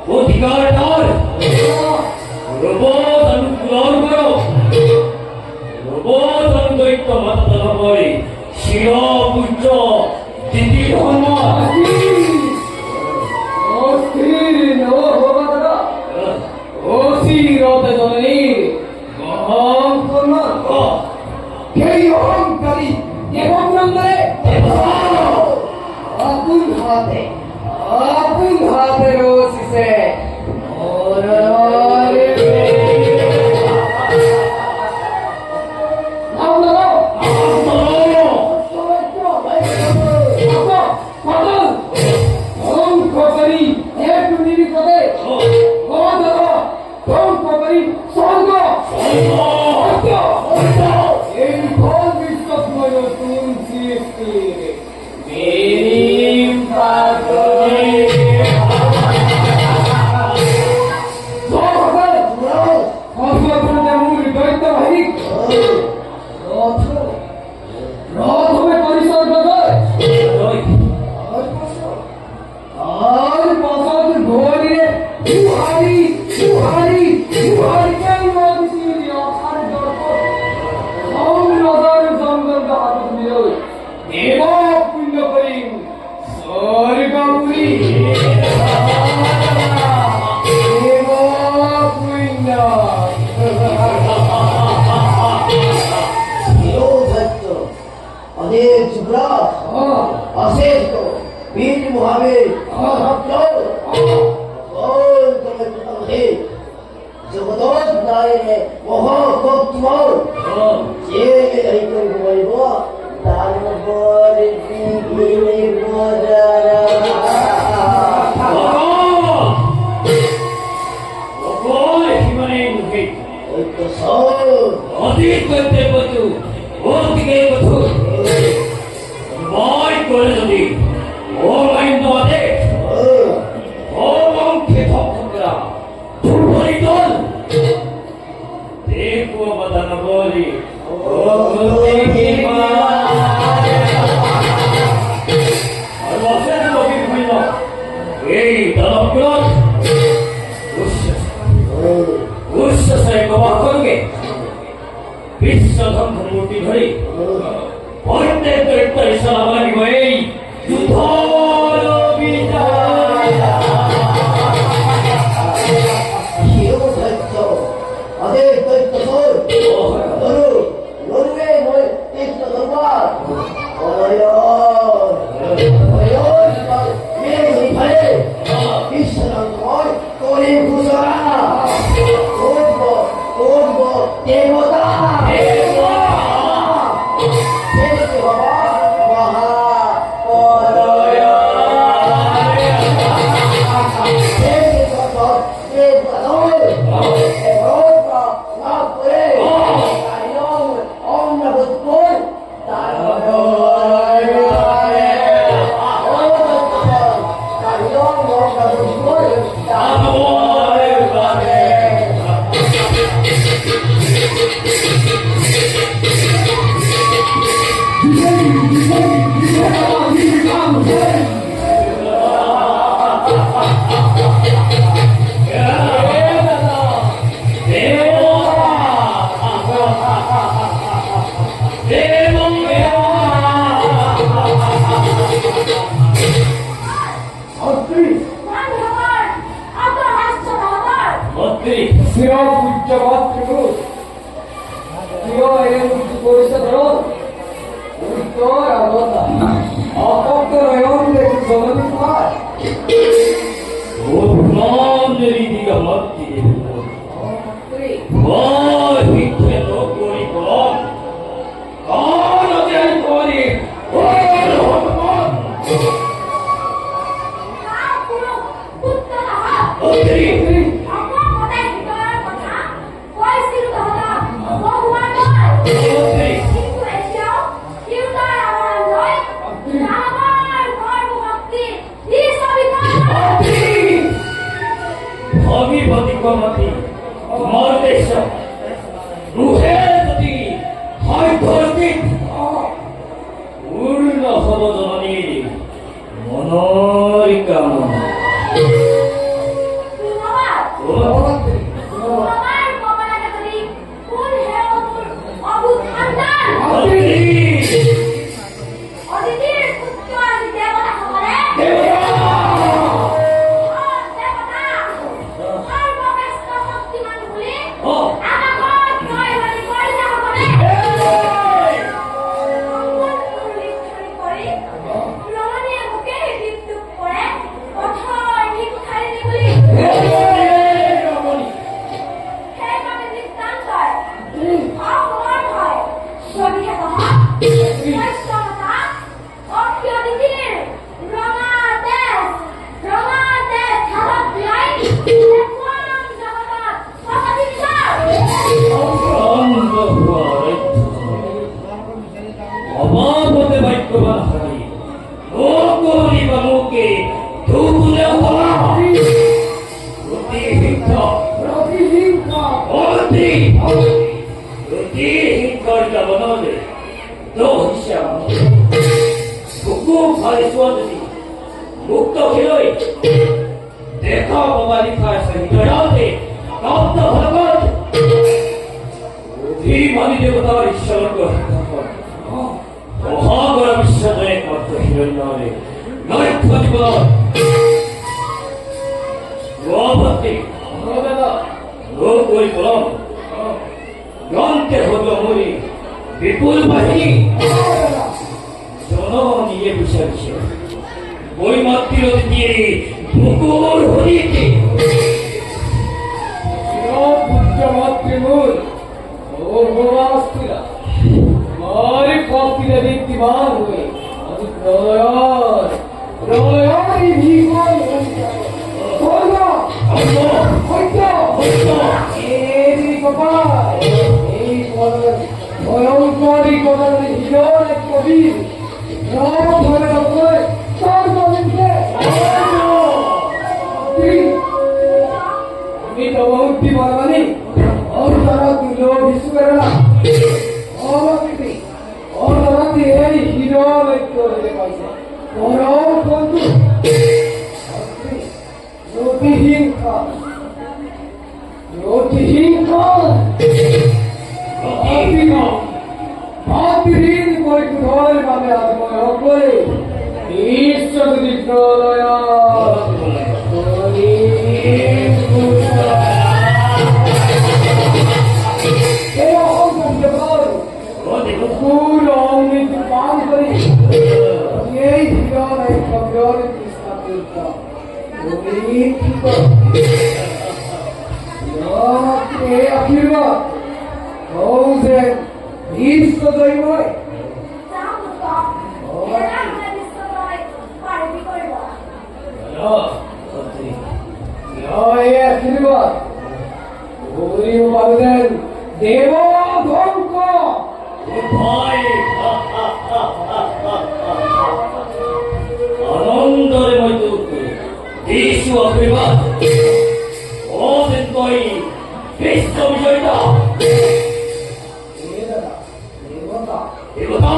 অধিকার তার রোবট অনুগ্রহণ করো রোবট অনুদৈত্য মাতা করে শির পূজ্য দিদি ধর্ম অস্থির নবদাদা অস্থিরতা জননী মহান কন্যা সেই অহংকারী এবং রঙ্গলে আপন হাতে রসিছে মূর্তি ধরে যুদ্ধ অভিমানী দেবতার ঈশ্বরকে হত্যা করে মহাগণ বিশ্বত একমাত্র হিরণ্যরে নৈক্য জীবন গোভক্তি রোগ পরিকলম গ্রন্থে হল মরি বিপুল বাহিনী জন নিয়ে বিষাচ্ছে বৈমাত্রীর দিয়ে মুকুর হরিতে মাতৃমূল ও ভবাস্তিরা মারি কপিলে ব্যক্তিমান হয়ে আজি প্রলয় জীবন ভয়ঙ্করী কবি হিরণ এক কবি আমি তো মুক্তি বলবানি और तरह की लोग विश्वकर्मा और तरह की है हीरो व्यक्ति होने पाइसे और बंधु ज्योतिहीन का आतिहीन कोई कुधर माने आदमी हो कोई ईश्वर की प्रलया দেব ধ্বংস আনন্দরে মতো যিশু আশীর্বাদ ও দেবই বিশ্ব বিজয়টা দেবতা দেবতা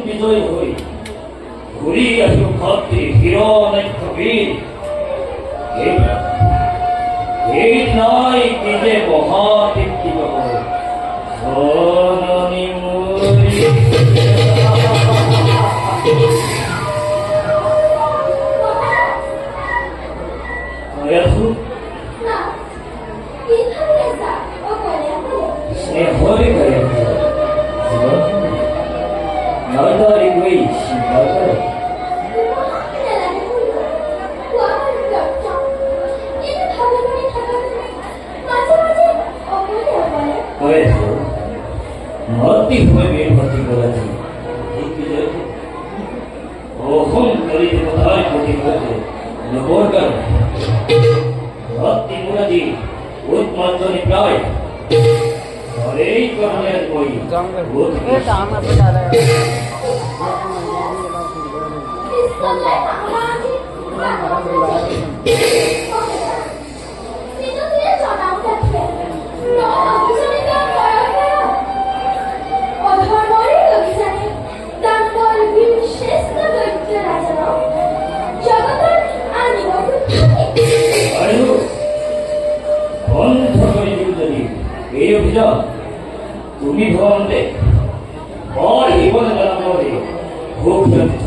বিজয় হই ঘুরি আসু ভক্তি হিরণ কবির এই নাই নিজে মহাদীপ্তিত সননি মুরি হরে করে নয়দারি হই সিদ্ধার্থ মতি হয়ে বের ভর্তি করেছি ওহম করি কোথায় ক্ষতি করতে নবরকার ভক্তি মুরাজি উৎমার্জনী প্রায় और एक करने कोई ये काम है बता रहा है এই অভিযান তুমি ভবন্তে और ही बन गया मोरे खूब जल्दी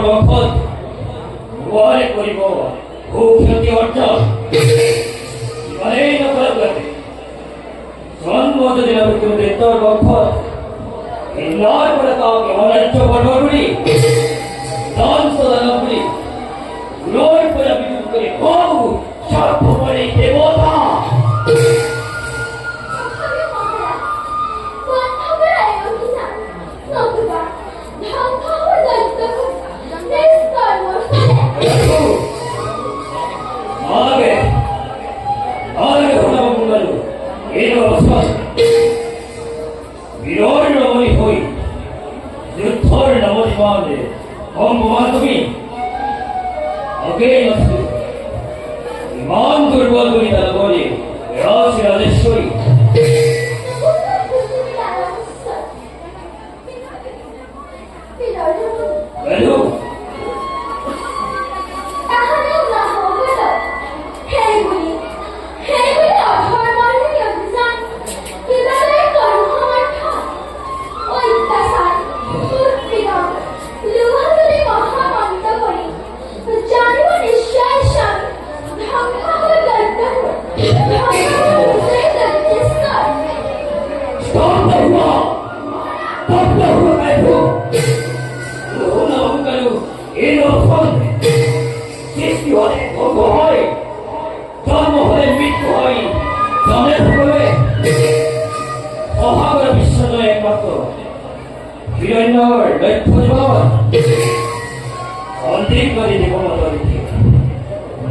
বখত ওয়ারে করিব খুব ক্ষতি অর্জন ইমানেই নকরা করে জন্ম যদি আমি কেউ বেতর বখত নয় করে কাউকে অনার্য বর্ণগুলি দান সদানগুলি নয় করে বিদ্যুৎ করে বহু সর্বপরি দেবতা ইমান দুর্বল করি তারা বলে রাজেশ্বরী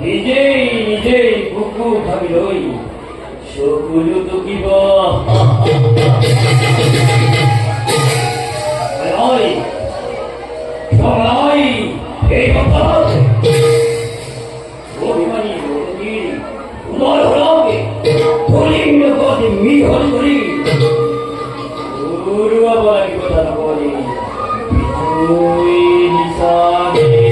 নিজেই নিজেই বুকু ভাবি লই সকলু দুঃখিব এই কথা অভিমানী উদয় হলাকে ধরিম গতি মি হরি করি গুরুয়া বলা কি কথা না বলি তুই নিশানে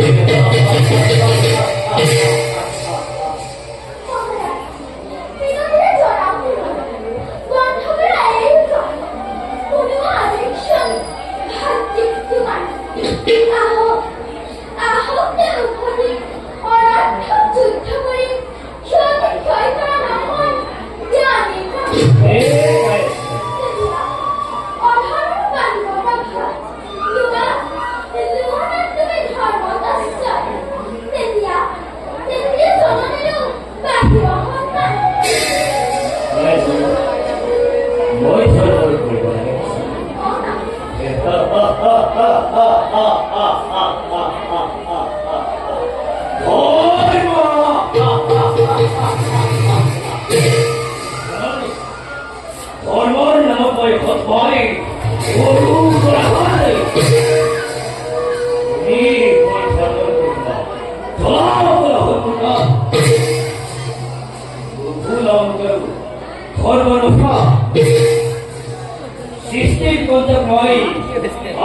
সৃষ্টির কথা নয়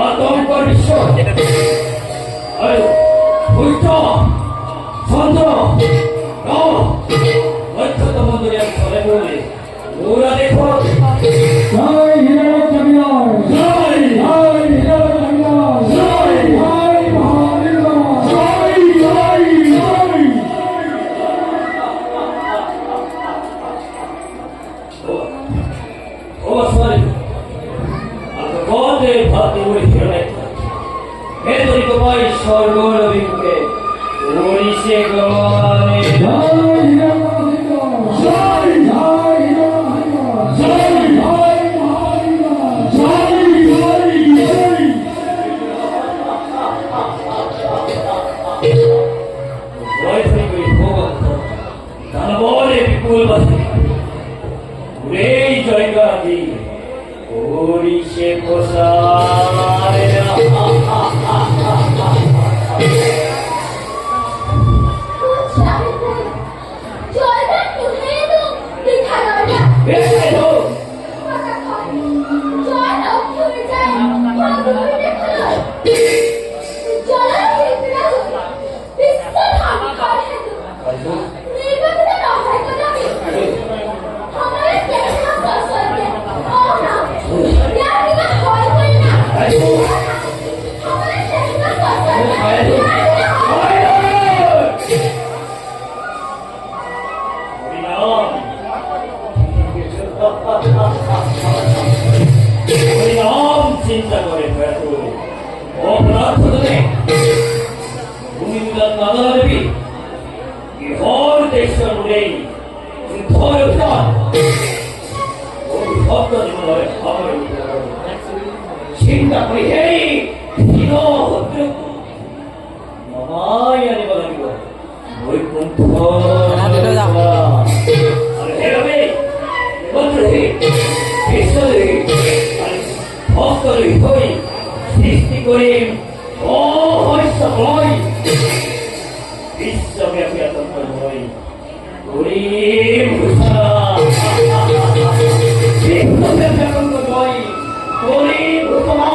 আতঙ্ক বিশ্ব মধ্যতম দুনিয়ার ফলে বলে ওরা দেখো স্বর্গরবিকে ওড়িশে গমনে বিপুল বাসী এই জয়গা দি ওড়িশে প্রসারে চিন্তা করে ব্যর্থ অপরাধ হতে তুমি মিলাদ নাদা দেবী ইহর দেশের নেই ধরে উঠান অভিভক্ত জীবনের খবর চিন্তা করি হেই হীন মামাই আনি বলিব বৈকুণ্ঠ আরে হে রবি বন্ধুরে ঈশ্বরে ভক্তরে হই সৃষ্টি করি অহস্য হয় বিশ্বব্যাপী আতঙ্ক হয় করি ভূষা বিশ্বব্যাপী আতঙ্ক হয় করি ভূষা